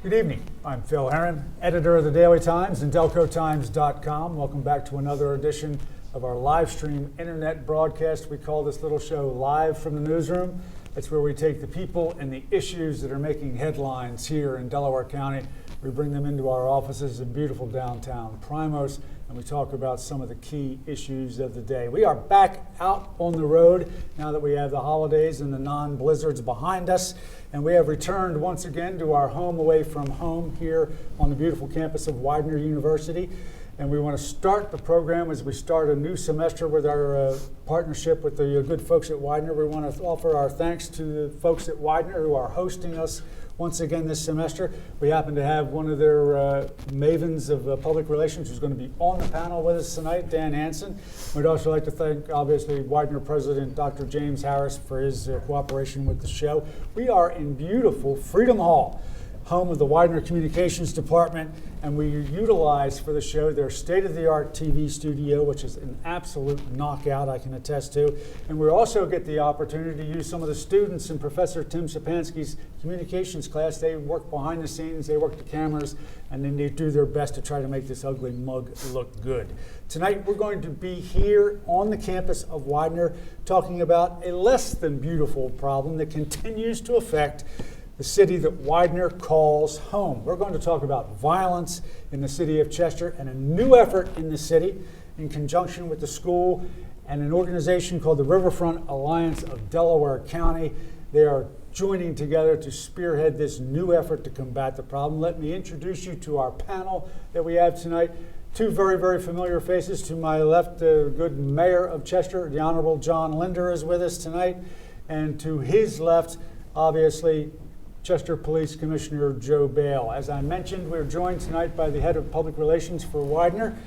Good evening. I'm Phil Herron, editor of the Daily Times and DelcoTimes.com. Welcome back to another edition of our live stream internet broadcast. We call this little show Live from the Newsroom. It's where we take the people and the issues that are making headlines here in Delaware County. We bring them into our offices in beautiful downtown Primos, and we talk about some of the key issues of the day. We are back out on the road now that we have the holidays and the non-blizzards behind us, and we have returned once again to our home away from home here on the beautiful campus of Widener University. And we want to start the program as we start a new semester with our partnership with the good folks at Widener. We want to offer our thanks to the folks at Widener who are hosting us once again this semester. We happen to have one of their mavens of public relations who's going to be on the panel with us tonight, Dan Hansen. We'd also like to thank, obviously, Widener President Dr. James Harris for his cooperation with the show. We are in beautiful Freedom Hall, home of the Widener Communications Department, and we utilize for the show their state-of-the-art TV studio, which is an absolute knockout, I can attest to. And we also get the opportunity to use some of the students in Professor Tim Sapansky's communications class. They work behind the scenes, they work the cameras, and then they do their best to try to make this ugly mug look good. Tonight we're going to be here on the campus of Widener talking about a less than beautiful problem that continues to affect the city that Widener calls home. We're going to talk about violence in the city of Chester and a new effort in the city in conjunction with the school and an organization called the Riverfront Alliance of Delaware County. They are joining together to spearhead this new effort to combat the problem. Let me introduce you to our panel that we have tonight. Two very, very familiar faces. To my left, the good mayor of Chester, the Honorable John Linder, is with us tonight. And to his left, obviously, Chester Police Commissioner Joe Bale. As I mentioned, we're joined tonight by the head of public relations for Widener.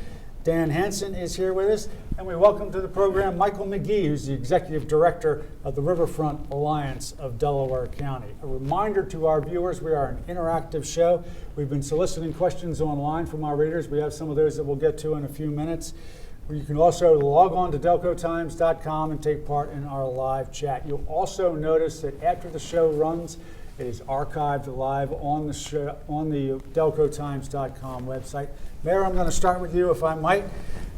Dan Hansen is here with us. And we welcome to the program Michael McGee, who's the executive director of the Riverfront Alliance of Delaware County. A reminder to our viewers, we are an interactive show. We've been soliciting questions online from our readers. We have some of those that we'll get to in a few minutes. You can also log on to DelcoTimes.com and take part in our live chat. You'll also notice that after the show runs, it is archived live on the show, on the DelcoTimes.com website. Mayor, I'm going to start with you, if I might.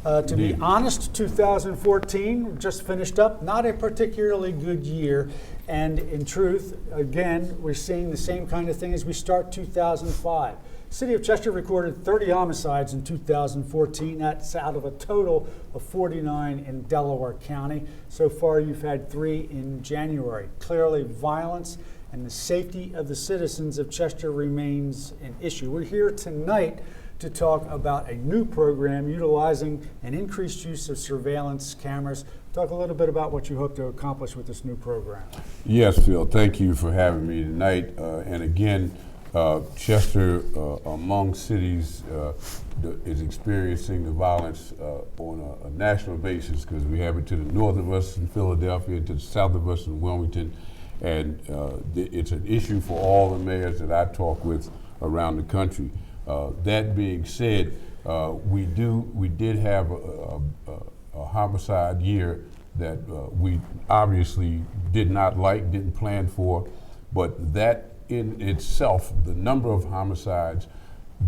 To be honest, 2014 just finished up, not a particularly good year. And in truth, again, we're seeing the same kind of thing as we start 2005. The city of Chester recorded 30 homicides in 2014. That's out of a total of 49 in Delaware County. So far, you've had 3 in January. Clearly, violence and the safety of the citizens of Chester remains an issue. We're here tonight to talk about a new program utilizing an increased use of surveillance cameras. Talk a little bit about what you hope to accomplish with this new program. Yes, Phil, thank you for having me tonight. And again, Chester, among cities, is experiencing the violence on a national basis, because we have it to the north of us in Philadelphia, to the south of us in Wilmington. And it's an issue for all the mayors that I talk with around the country. That being said, we did have a homicide year that we obviously did not like, didn't plan for, but that in itself, the number of homicides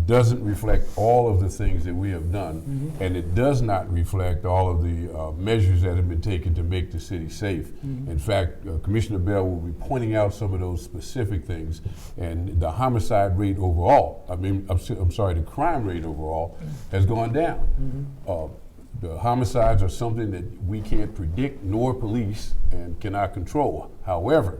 doesn't reflect all of the things that we have done, and it does not reflect all of the measures that have been taken to make the city safe. In fact, Commissioner Bell will be pointing out some of those specific things, and the homicide rate overall, the crime rate overall has gone down. The homicides are something that we can't predict nor police and cannot control. However,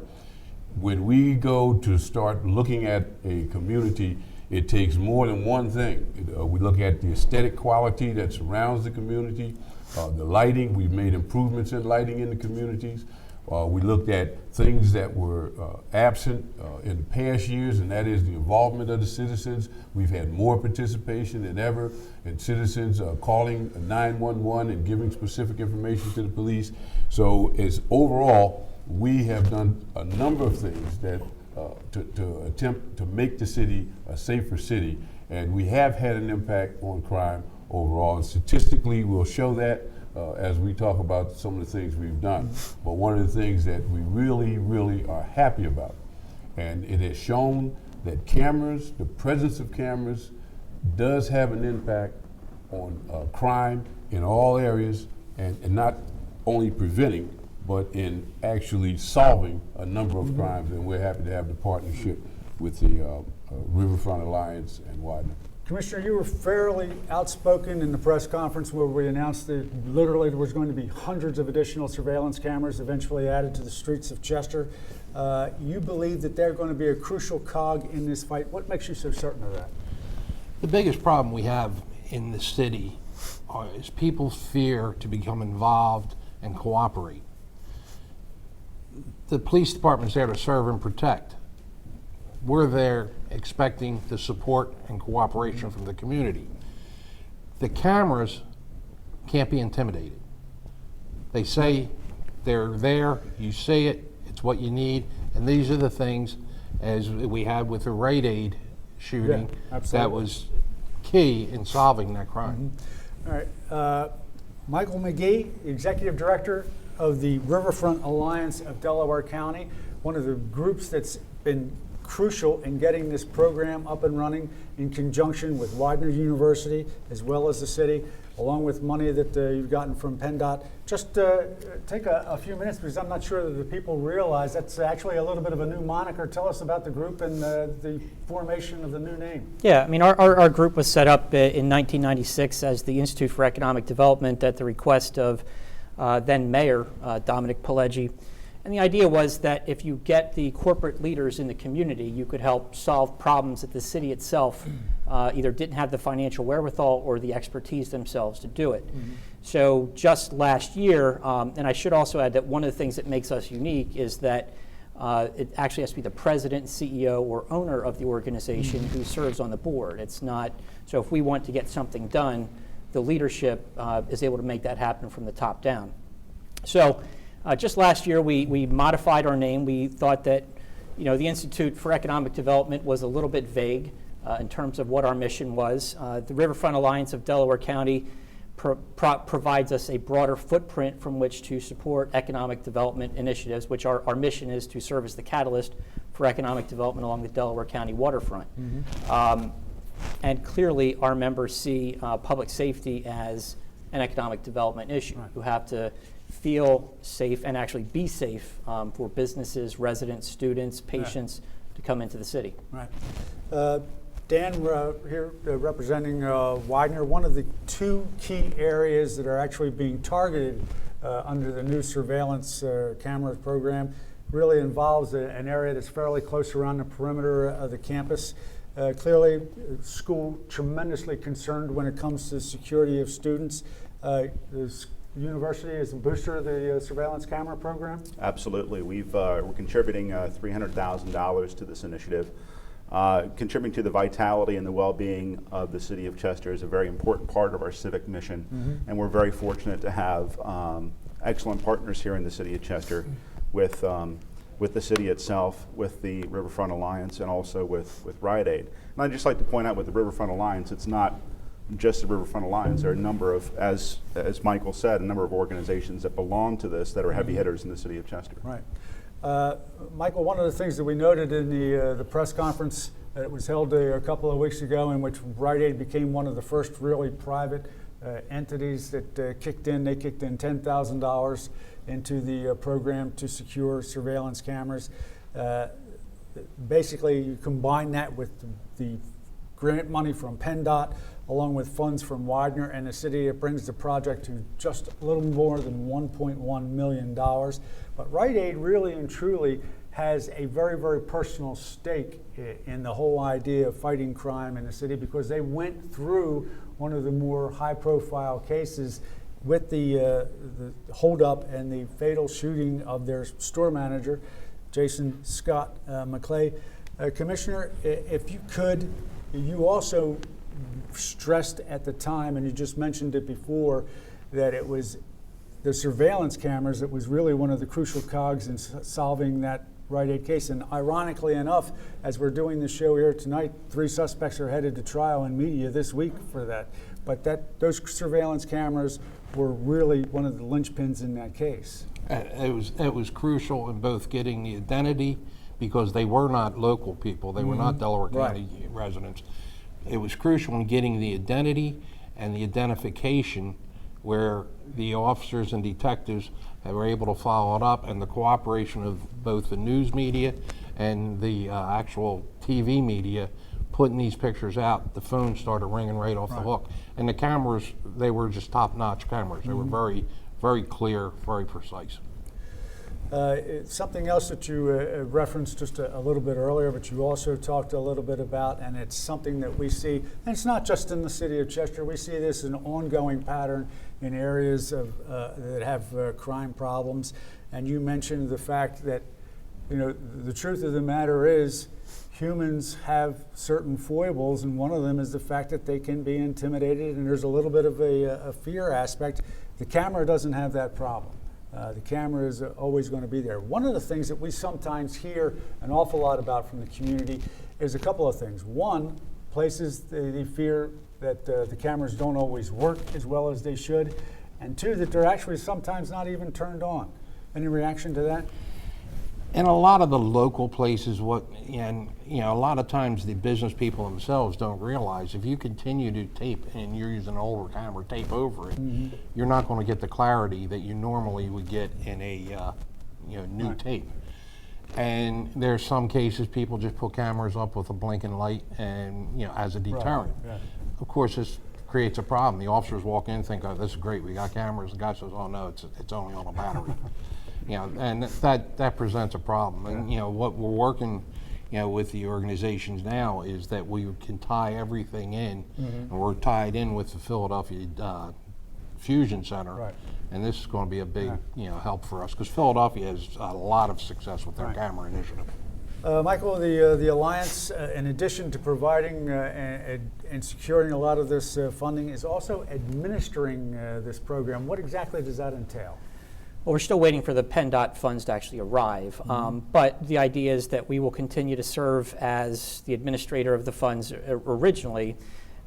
when we go to start looking at a community, it takes more than one thing. We look at the aesthetic quality that surrounds the community, the lighting. We've made improvements in lighting in the communities. We looked at things that were absent in the past years, and that is the involvement of the citizens. We've had more participation than ever, and citizens calling 911 and giving specific information to the police. So as overall, we have done a number of things that to attempt to make the city a safer city, and we have had an impact on crime overall. And statistically, we'll show that as we talk about some of the things we've done. But one of the things that we really, really are happy about, and it has shown that cameras, the presence of cameras, does have an impact on crime in all areas, and not only preventing, but in actually solving a number of crimes. And we're happy to have the partnership with the Riverfront Alliance and Widener. Commissioner, you were fairly outspoken in the press conference where we announced that literally there was going to be hundreds of additional surveillance cameras eventually added to the streets of Chester. You believe that they're going to be a crucial cog in this fight. What makes you so certain of that? The biggest problem we have in the city is people's fear to become involved and cooperate. The police department's there to serve and protect. We're there expecting the support and cooperation from the community. The cameras can't be intimidated. They say they're there, you see it, it's what you need, and these are the things, as we had with the Rite Aid shooting, that was key in solving that crime. All right. Michael McGee, Executive Director of the Riverfront Alliance of Delaware County, one of the groups that's been crucial in getting this program up and running in conjunction with Widener University as well as the city, along with money that you've gotten from PennDOT. Just take a few minutes, because I'm not sure that the people realize that's actually a little bit of a new moniker. Tell us about the group and the formation of the new name. Yeah, I mean, our group was set up in 1996 as the Institute for Economic Development at the request of then Mayor Dominic Pileggi. And the idea was that if you get the corporate leaders in the community, you could help solve problems that the city itself either didn't have the financial wherewithal or the expertise themselves to do it. So just last year, and I should also add that one of the things that makes us unique is that it actually has to be the president, CEO, or owner of the organization who serves on the board. It's not, so if we want to get something done, the leadership is able to make that happen from the top down. So just last year, we modified our name. We thought that, the Institute for Economic Development was a little bit vague in terms of what our mission was. The Riverfront Alliance of Delaware County provides us a broader footprint from which to support economic development initiatives, which our mission is to serve as the catalyst for economic development along the Delaware County waterfront. And clearly, our members see public safety as an economic development issue. You have to feel safe and actually be safe for businesses, residents, students, patients to come into the city. Right. Dan, here representing Widener, one of the two key areas that are actually being targeted under the new surveillance cameras program really involves an area that's fairly close around the perimeter of the campus. Clearly, school tremendously concerned when it comes to security of students. The university is a booster of the surveillance camera program? Absolutely. We're contributing $300,000 to this initiative. Contributing to the vitality and the well-being of the city of Chester is a very important part of our civic mission, and we're very fortunate to have excellent partners here in the city of Chester with the city itself, with the Riverfront Alliance, and also with Rite Aid. And I'd just like to point out with the Riverfront Alliance, it's not just the Riverfront Alliance. There are a number of, as Michael said, a number of organizations that belong to this that are heavy hitters in the city of Chester. Right. Michael, one of the things that we noted in the press conference that was held a couple of weeks ago, in which Rite Aid became one of the first really private entities that kicked in. They kicked in $10,000 into the program to secure surveillance cameras. Basically, you combine that with the grant money from PennDOT, along with funds from Widener and the city. It brings the project to just a little more than $1.1 million. But Rite Aid really and truly has a very, very personal stake in the whole idea of fighting crime in the city, because they went through one of the more high-profile cases with the holdup and the fatal shooting of their store manager, Jason Scott McClay. Commissioner, if you could, you also stressed at the time, and you just mentioned it before, that it was the surveillance cameras that was really one of the crucial cogs in solving that Rite Aid case. And ironically enough, as we're doing the show here tonight, 3 suspects are headed to trial in media this week for that. But those surveillance cameras were really one of the linchpins in that case. It was crucial in both getting the identity because they were not local people. They were not Delaware County residents. It was crucial in getting the identity and the identification where the officers and detectives were able to follow it up, and the cooperation of both the news media and the actual TV media putting these pictures out. The phone started ringing right off the hook. And the cameras, they were just top-notch cameras. They were very, very clear, very precise. Something else that you referenced just a little bit earlier, but you also talked a little bit about, and it's something that we see, and it's not just in the city of Chester, we see this an ongoing pattern in areas that have crime problems. And you mentioned the fact that, you know, the truth of the matter is humans have certain foibles, and one of them is the fact that they can be intimidated, and there's a little bit of a fear aspect. The camera doesn't have that problem. The camera is always going to be there. One of the things that we sometimes hear an awful lot about from the community is a couple of things. One, places they fear that the cameras don't always work as well as they should. And two, that they're actually sometimes not even turned on. Any reaction to that? In a lot of the local places, and you know, a lot of times the business people themselves don't realize if you continue to tape and you're using an older camera, tape over it, you're not going to get the clarity that you normally would get in a new tape. And there's some cases people just put cameras up with a blinking light and as a deterrent. Right. Of course, this creates a problem. The officers walk in and think, "Oh, this is great. We got cameras." The guy says, "Oh no, it's only on a battery." And that presents a problem. And what we're working, with the organizations now is that we can tie everything in, and we're tied in with the Philadelphia Fusion Center. Right. And this is going to be a big, help for us because Philadelphia has a lot of success with their camera initiative. Michael, the Alliance, in addition to providing and securing a lot of this funding, is also administering this program. What exactly does that entail? Well, we're still waiting for the PennDOT funds to actually arrive, but the idea is that we will continue to serve as the administrator of the funds originally,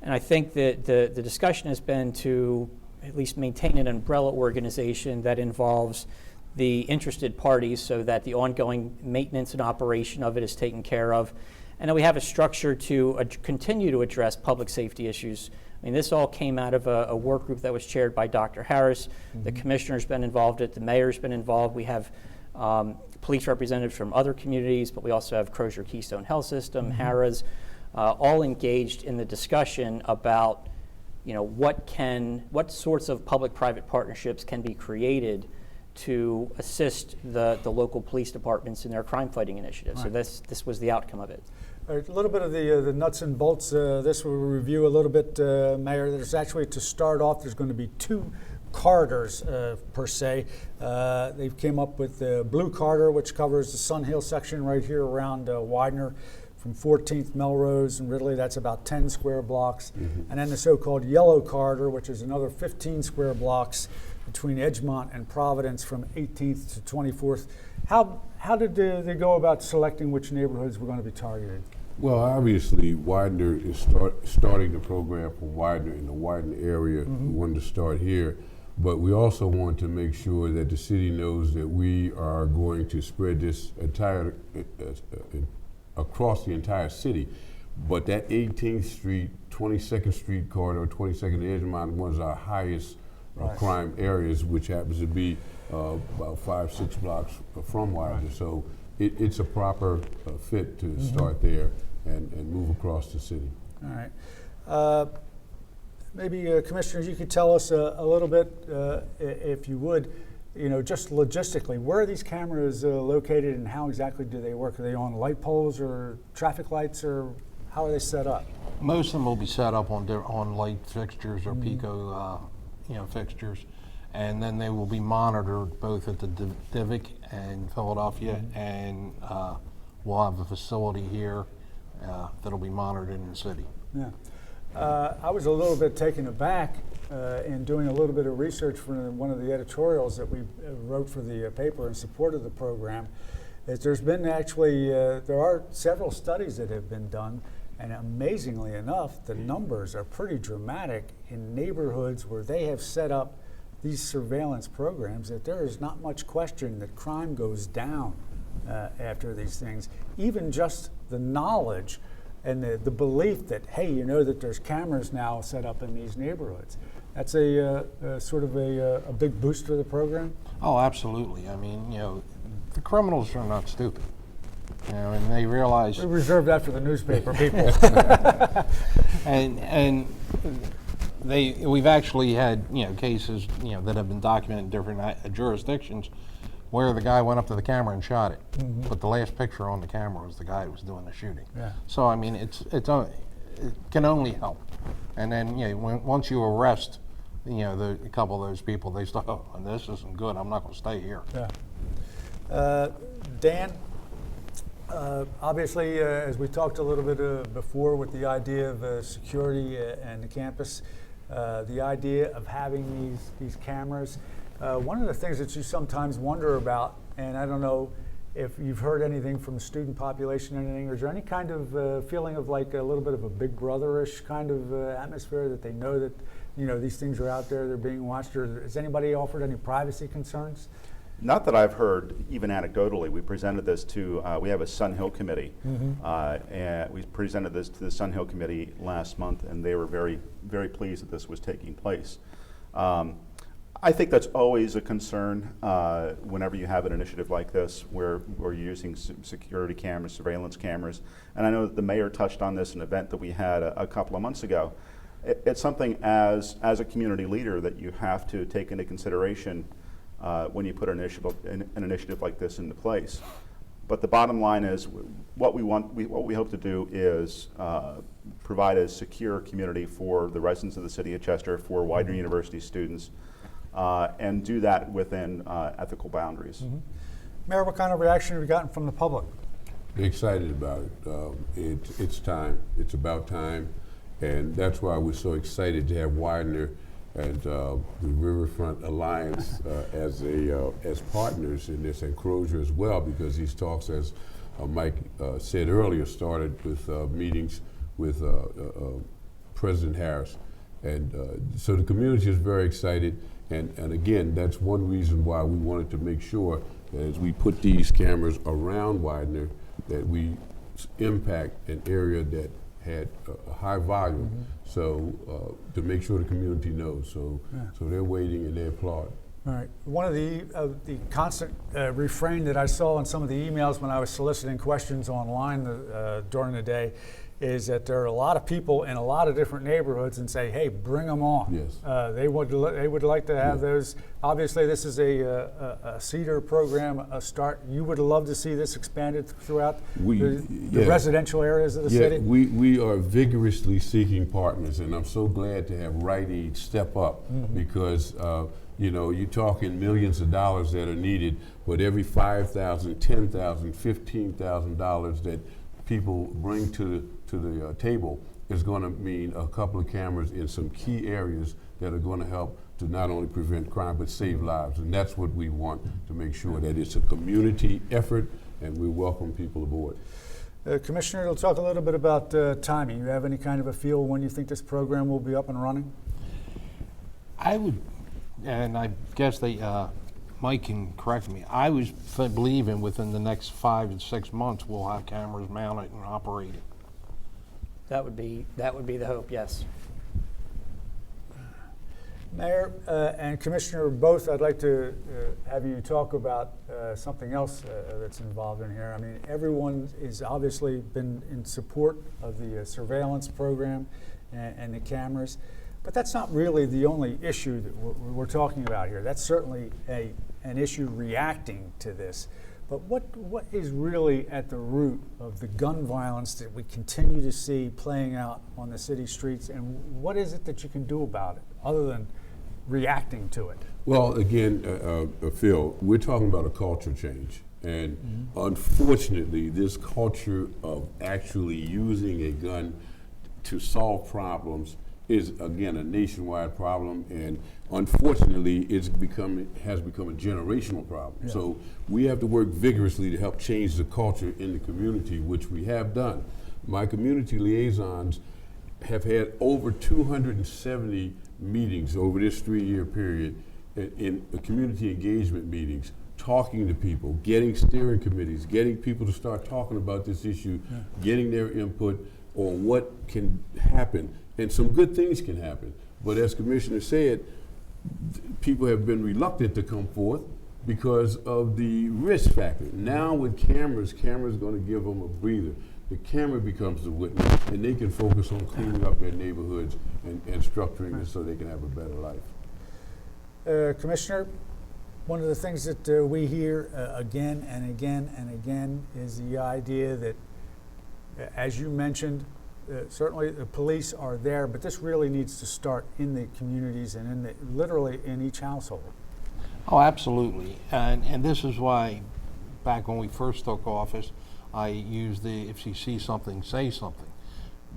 and I think that the discussion has been to at least maintain an umbrella organization that involves the interested parties so that the ongoing maintenance and operation of it is taken care of, and that we have a structure to continue to address public safety issues. I mean, this all came out of a work group that was chaired by Dr. Harris. The commissioner's been involved, the mayor's been involved. We have police representatives from other communities, but we also have Crozier Keystone Health System, Harrah's, all engaged in the discussion about, what sorts of public-private partnerships can be created to assist the local police departments in their crime-fighting initiatives. Right. So this was the outcome of it. All right, a little bit of the nuts and bolts. This we'll review a little bit, Mayor. There's actually, to start off, there's going to be two corridors per se. They've came up with the blue corridor, which covers the Sun Hill section right here around Widener from 14th Melrose and Ridley. That's about 10 square blocks. And then the so-called yellow corridor, which is another 15 square blocks between Edgemont and Providence from 18th to 24th. How did they go about selecting which neighborhoods were going to be targeted? Well, obviously, Widener is starting the program for Widener in the Widener area. We wanted to start here, but we also want to make sure that the city knows that we are going to spread this entire across the entire city. But that 18th Street, 22nd Street corridor, 22nd Edgemont, one of our highest crime areas, which happens to be about 5-6 blocks from Widener. So it's a proper fit to start there and move across the city. All right. Maybe, Commissioners, you could tell us a little bit, if you would, just logistically, where are these cameras located and how exactly do they work? Are they on light poles or traffic lights, or how are they set up? Most of them will be set up on light fixtures or Pico fixtures, and then they will be monitored both at the Divic and Philadelphia, and we'll have a facility here that'll be monitored in the city. Yeah. I was a little bit taken aback in doing a little bit of research for one of the editorials that we wrote for the paper in support of the program. Is there's been actually, there are several studies that have been done, and amazingly enough, the numbers are pretty dramatic in neighborhoods where they have set up these surveillance programs, that there is not much question that crime goes down after these things. Even just the knowledge and the belief that, hey, you know that there's cameras now set up in these neighborhoods. That's a sort of a big boost for the program. Oh, absolutely. I mean, you know, the criminals are not stupid. You know, and they realize. We reserve that for the newspaper people. and we've actually had, you know, cases, you know, that have been documented in different jurisdictions where the guy went up to the camera and shot it, but the last picture on the camera was the guy who was doing the shooting. Yeah. So I mean, it can only help. And then, you know, once you arrest, you know, a couple of those people, they start, oh, this isn't good. I'm not going to stay here. Yeah. Dan, obviously, as we talked a little bit before with the idea of security and the campus, the idea of having these cameras, one of the things that you sometimes wonder about, and I don't know if you've heard anything from the student population or anything, or is there any kind of feeling of like a little bit of a Big Brother-ish kind of atmosphere that they know that, you know, these things are out there, they're being watched, or has anybody offered any privacy concerns? Not that I've heard, even anecdotally. We presented this to, we have a Sun Hill committee, and we presented this to the Sun Hill committee last month, and they were very, very pleased that this was taking place. I think that's always a concern whenever you have an initiative like this where we're using security cameras, surveillance cameras. And I know that the mayor touched on this in an event that we had a couple of months ago. It's something as a community leader that you have to take into consideration when you put an initiative like this into place. But the bottom line is what we hope to do is provide a secure community for the residents of the city of Chester, for Widener University students, and do that within ethical boundaries. Mayor, what kind of reaction have you gotten from the public? Excited about it. It's time. It's about time. And that's why we're so excited to have Widener and the Riverfront Alliance as partners in this, and Crozier as well, because these talks, as Mike said earlier, started with meetings with President Harris. And so the community is very excited. And again, that's one reason why we wanted to make sure that as we put these cameras around Widener, that we impact an area that had a high volume, so to make sure the community knows. So they're waiting and they applaud. All right. One of the constant refrain that I saw in some of the emails when I was soliciting questions online during the day is that there are a lot of people in a lot of different neighborhoods and say, hey, bring them on. Yes. They would like to have those. Obviously, this is a Cedar program, a start. You would love to see this expanded throughout the residential areas of the city? We are vigorously seeking partners, and I'm so glad to have Rite Aid step up because you know, you're talking millions of dollars that are needed, but every $5,000, $10,000, $15,000 that people bring to the table is going to mean a couple of cameras in some key areas that are going to help to not only prevent crime but save lives. And that's what we want to make sure, that it's a community effort, and we welcome people aboard. Commissioner, we'll talk a little bit about timing. You have any kind of a feel when you think this program will be up and running? I would, and I guess Mike can correct me, I was believing within the next 5 to 6 months we'll have cameras mounted and operating. That would be the hope, yes. Mayor and Commissioner, both, I'd like to have you talk about something else that's involved in here. I mean, everyone has obviously been in support of the surveillance program and the cameras, but that's not really the only issue that we're talking about here. That's certainly an issue reacting to this. But what is really at the root of the gun violence that we continue to see playing out on the city streets, and what is it that you can do about it other than reacting to it? Well, again, Phil, we're talking about a culture change. And unfortunately, this culture of actually using a gun to solve problems is, again, a nationwide problem, and unfortunately has become a generational problem. Yeah. So we have to work vigorously to help change the culture in the community, which we have done. My community liaisons have had over 270 meetings over this 3-year period in community engagement meetings, talking to people, getting steering committees, getting people to start talking about this issue, getting their input on what can happen. And some good things can happen. But as Commissioner said, people have been reluctant to come forth because of the risk factor. Now with cameras going to give them a breather. The camera becomes the witness, and they can focus on cleaning up their neighborhoods and structuring it so they can have a better life. Commissioner, one of the things that we hear again and again and again is the idea that, as you mentioned, certainly the police are there, but this really needs to start in the communities and literally in each household. Oh, absolutely. And this is why, back when we first took office, I used the, if you see something, say something.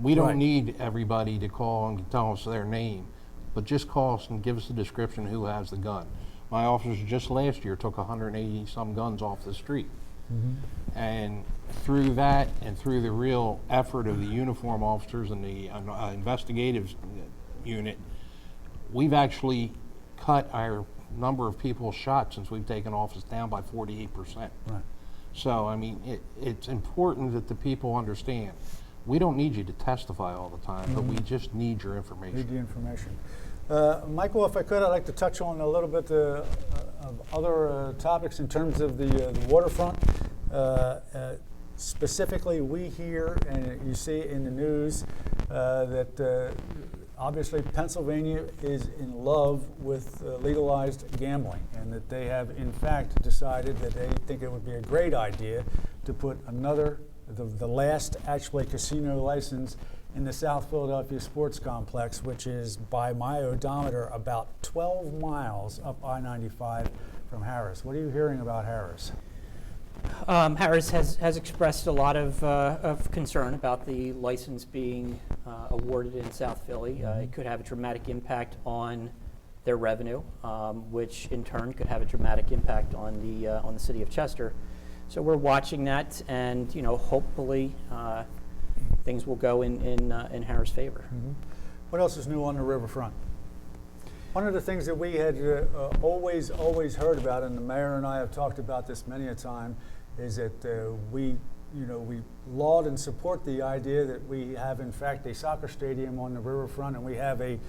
We don't Right. need everybody to call and tell us their name, but just call us and give us a description of who has the gun. My officers just last year took 180 some guns off the street. And through that and through the real effort of the uniform officers and the investigative unit, we've actually cut our number of people shot since we've taken office down by 48%. Right. So, I mean, it's important that the people understand. We don't need you to testify all the time, but we just need your information. Need the information. Michael, if I could, I'd like to touch on a little bit of other topics in terms of the waterfront. Specifically, we hear, and you see in the news, that obviously Pennsylvania is in love with legalized gambling, and that they have in fact decided that they think it would be a great idea to put another, the last actually casino license in the South Philadelphia Sports Complex, which is by my odometer about 12 miles up I-95 from Harris. What are you hearing about Harris? Harris has expressed a lot of concern about the license being awarded in South Philly. It could have a dramatic impact on their revenue, which in turn could have a dramatic impact on the city of Chester. So we're watching that, and hopefully things will go in Harris' favor. What else is new on the riverfront? One of the things that we had always heard about, and the mayor and I have talked about this many a time, is that we laud and support the idea that we have in fact a soccer stadium on the riverfront, and we have an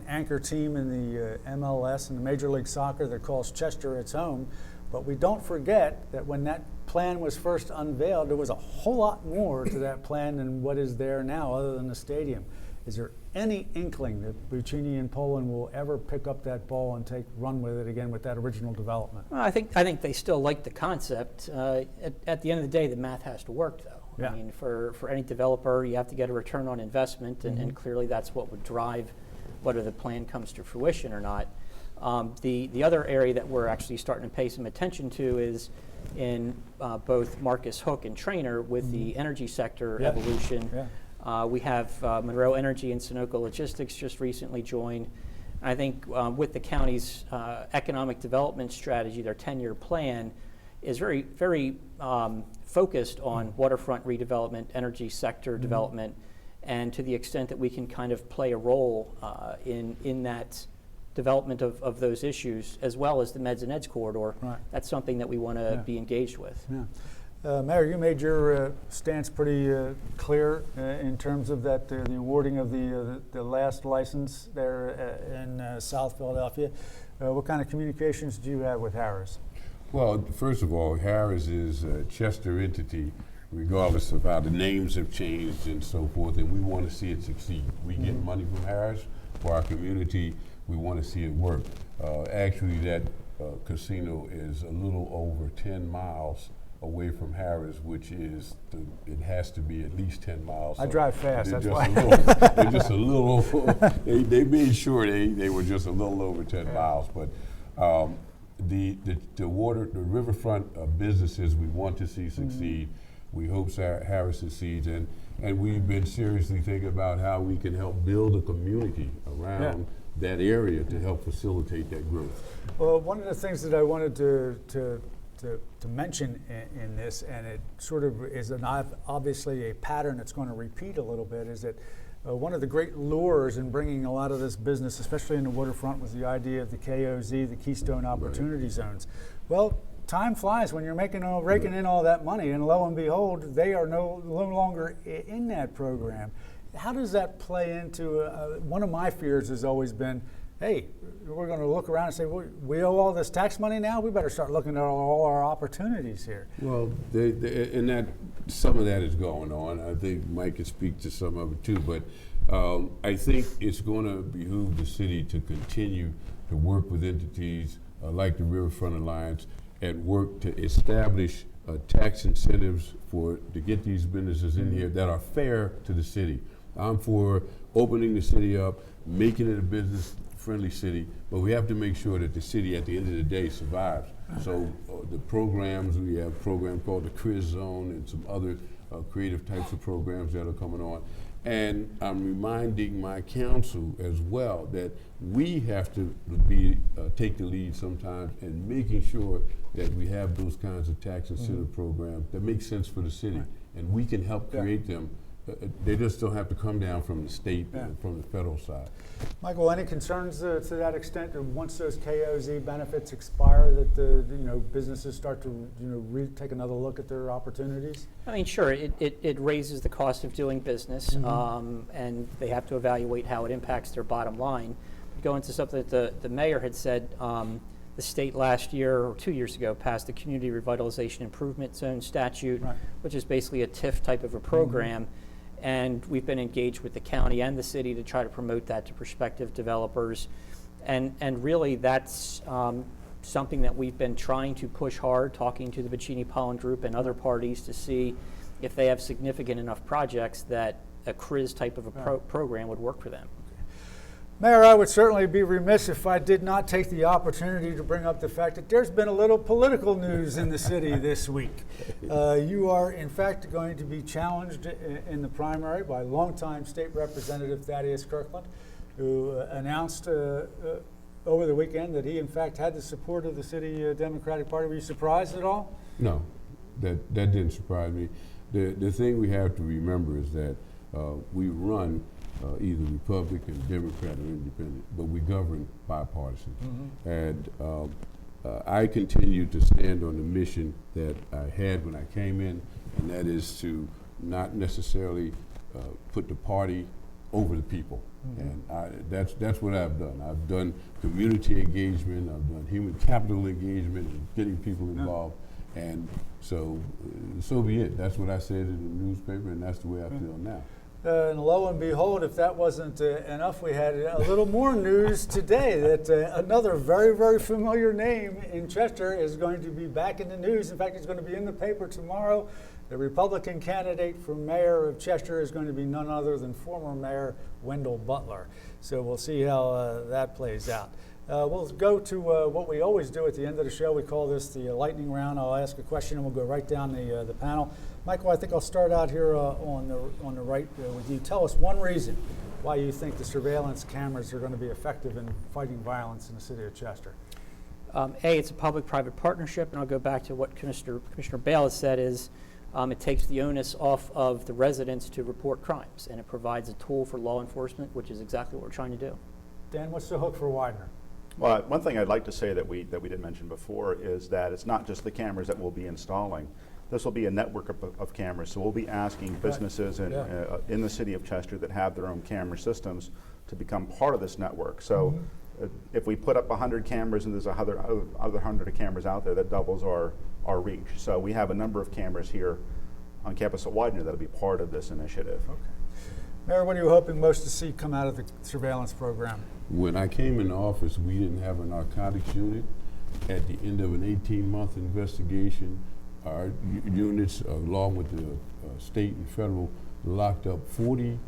anchor team in the MLS and the Major League Soccer that calls Chester its home. But we don't forget that when that plan was first unveiled, there was a whole lot more to that plan than what is there now, other than the stadium. Is there any inkling that Buccini and Poland will ever pick up that ball and run with it again with that original development? Well, I think they still like the concept. At the end of the day, the math has to work, though. Yeah. I mean, for any developer, you have to get a return on investment, and clearly that's what would drive whether the plan comes to fruition or not. The other area that we're actually starting to pay some attention to is in both Marcus Hook and Trainer with the energy sector evolution. Yeah. We have Monroe Energy and Sunoco Logistics just recently joined. I think with the county's economic development strategy, their 10-year plan is very, very focused on waterfront redevelopment, energy sector development, and to the extent that we can kind of play a role in that development of those issues, as well as the Meds and Eds corridor, Right. That's something that we want to be engaged with. Yeah. Mayor, you made your stance pretty clear in terms of that the awarding of the last license there in South Philadelphia. What kind of communications do you have with Harris? Well, first of all, Harris is a Chester entity, regardless of how the names have changed and so forth, and we want to see it succeed. We get money from Harris for our community. We want to see it work. Actually, that casino is a little over 10 miles away from Harris, which is, it has to be at least 10 miles. I drive fast, They're that's just why. they're just a little, they made sure they were just a little over 10 miles. But the riverfront businesses we want to see succeed. We hope Harris succeeds, and we've been seriously thinking about how we can help build a community around that area to help facilitate that growth. Well, one of the things that I wanted to mention in this, and it sort of is obviously a pattern that's going to repeat a little bit, is that one of the great lures in bringing a lot of this business, especially in the waterfront, was the idea of the KOZ, the Keystone Opportunity Zones. Well, time flies when you're raking in all that money, and lo and behold, they are no longer in that program. How does that play into, one of my fears has always been, hey, we're going to look around and say, we owe all this tax money now, we better start looking at all our opportunities here. Well, and that some of that is going on. I think Mike can speak to some of it too, but I think it's going to behoove the city to continue to work with entities like the Riverfront Alliance and work to establish tax incentives to get these businesses in here that are fair to the city. I'm for opening the city up, making it a business-friendly city, but we have to make sure that the city, at the end of the day, survives. So the programs, we have a program called the Criz Zone and some other creative types of programs that are coming on. And I'm reminding my council as well that we have to take the lead sometimes in making sure that we have those kinds of tax incentive programs that make sense for the city, and we can help create them. They just don't have to come down from the state and from the federal side. Michael, any concerns to that extent that once those KOZ benefits expire, that businesses start to take another look at their opportunities? I mean, sure, it raises the cost of doing business, and they have to evaluate how it impacts their bottom line. Go into something that the mayor had said. The state last year or 2 years ago passed the Community Revitalization Improvement Zone statute, which is basically a TIF type of a program. And we've been engaged with the county and the city to try to promote that to prospective developers. And really that's something that we've been trying to push hard, talking to the Bacini-Pollen Group and other parties to see if they have significant enough projects that a CRIZ type of a program would work for them. Mayor, I would certainly be remiss if I did not take the opportunity to bring up the fact that there's been a little political news in the city this week. You are, in fact, going to be challenged in the primary by longtime State Representative Thaddeus Kirkland, who announced over the weekend that he, in fact, had the support of the city Democratic Party. Were you surprised at all? No, that didn't surprise me. The thing we have to remember is that we run either Republican, Democrat, or Independent, but we govern bipartisan. And I continue to stand on the mission that I had when I came in, and that is to not necessarily put the party over the people. And that's what I've done. I've done community engagement, I've done human capital engagement, and getting people involved. And so be it. That's what I said in the newspaper, and that's the way I feel now. And lo and behold, if that wasn't enough, we had a little more news today that another very, very familiar name in Chester is going to be back in the news. In fact, it's going to be in the paper tomorrow. The Republican candidate for mayor of Chester is going to be none other than former Mayor Wendell Butler. So we'll see how that plays out. We'll go to what we always do at the end of the show. We call this the lightning round. I'll ask a question and we'll go right down the panel. Michael, I think I'll start out here on the right with you. Tell us one reason why you think the surveillance cameras are going to be effective in fighting violence in the city of Chester. It's a public-private partnership, and I'll go back to what Commissioner Bale has said is it takes the onus off of the residents to report crimes, and it provides a tool for law enforcement, which is exactly what we're trying to do. Dan, what's the hook for Widener? Well, one thing I'd like to say that we didn't mention before is that it's not just the cameras that we'll be installing. This will be a network of cameras, so we'll be asking businesses in the city of Chester that have their own camera systems to become part of this network. So if we put up 100 cameras and there's other 100 cameras out there, that doubles our reach. So we have a number of cameras here on campus at Widener that'll be part of this initiative. Okay. Mayor, what are you hoping most to see come out of the surveillance program? When I came in office, we didn't have a narcotics unit. At the end of an 18-month investigation, our units, along with the state and federal, locked up 40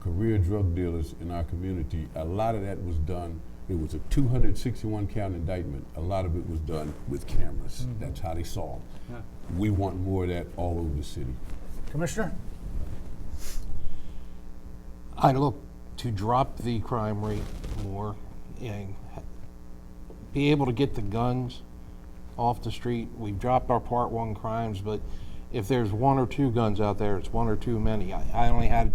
career drug dealers in our community. A lot of that was done. It was a 261 count indictment. A lot of it was done with cameras. That's how they solved. Yeah. We want more of that all over the city. Commissioner? I look to drop the crime rate more and be able to get the guns off the street. We've dropped our Part 1 crimes, but if there's one or two guns out there, it's one or too many. I only had,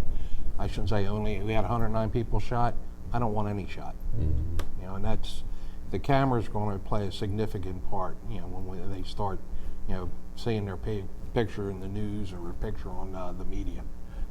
I shouldn't say only, we had 109 people shot. I don't want any shot. You know, and the camera's going to play a significant part, when they start, seeing their picture in the news or a picture on the media.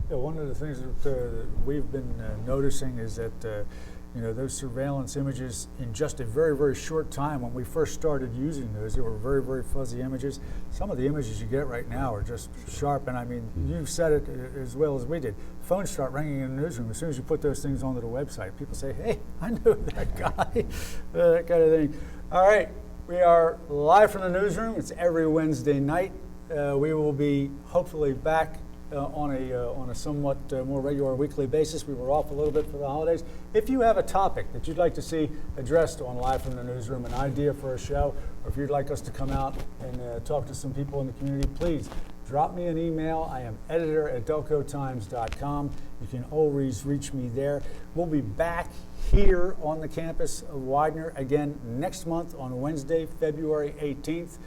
Yeah, one of the things that we've been noticing is that those surveillance images in just a very, very short time, when we first started using those, they were very, very fuzzy images. Some of the images you get right now are just sharp, and I mean, you said it as well as we did. Phones start ringing in the newsroom as soon as you put those things onto the website. People say, hey, I know that guy, that kind of thing. All right, we are live from the newsroom. It's every Wednesday night. We will be hopefully back on a somewhat more regular weekly basis. We were off a little bit for the holidays. If you have a topic that you'd like to see addressed on Live from the Newsroom, an idea for a show, or if you'd like us to come out and talk to some people in the community, please drop me an email. I am editor@delcotimes.com. You can always reach me there. We'll be back here on the campus of Widener again next month on Wednesday, February 18th.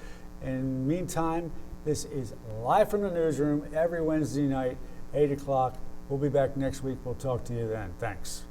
In the meantime, this is Live from the Newsroom every Wednesday night, 8 o'clock. We'll be back next week. We'll talk to you then. Thanks.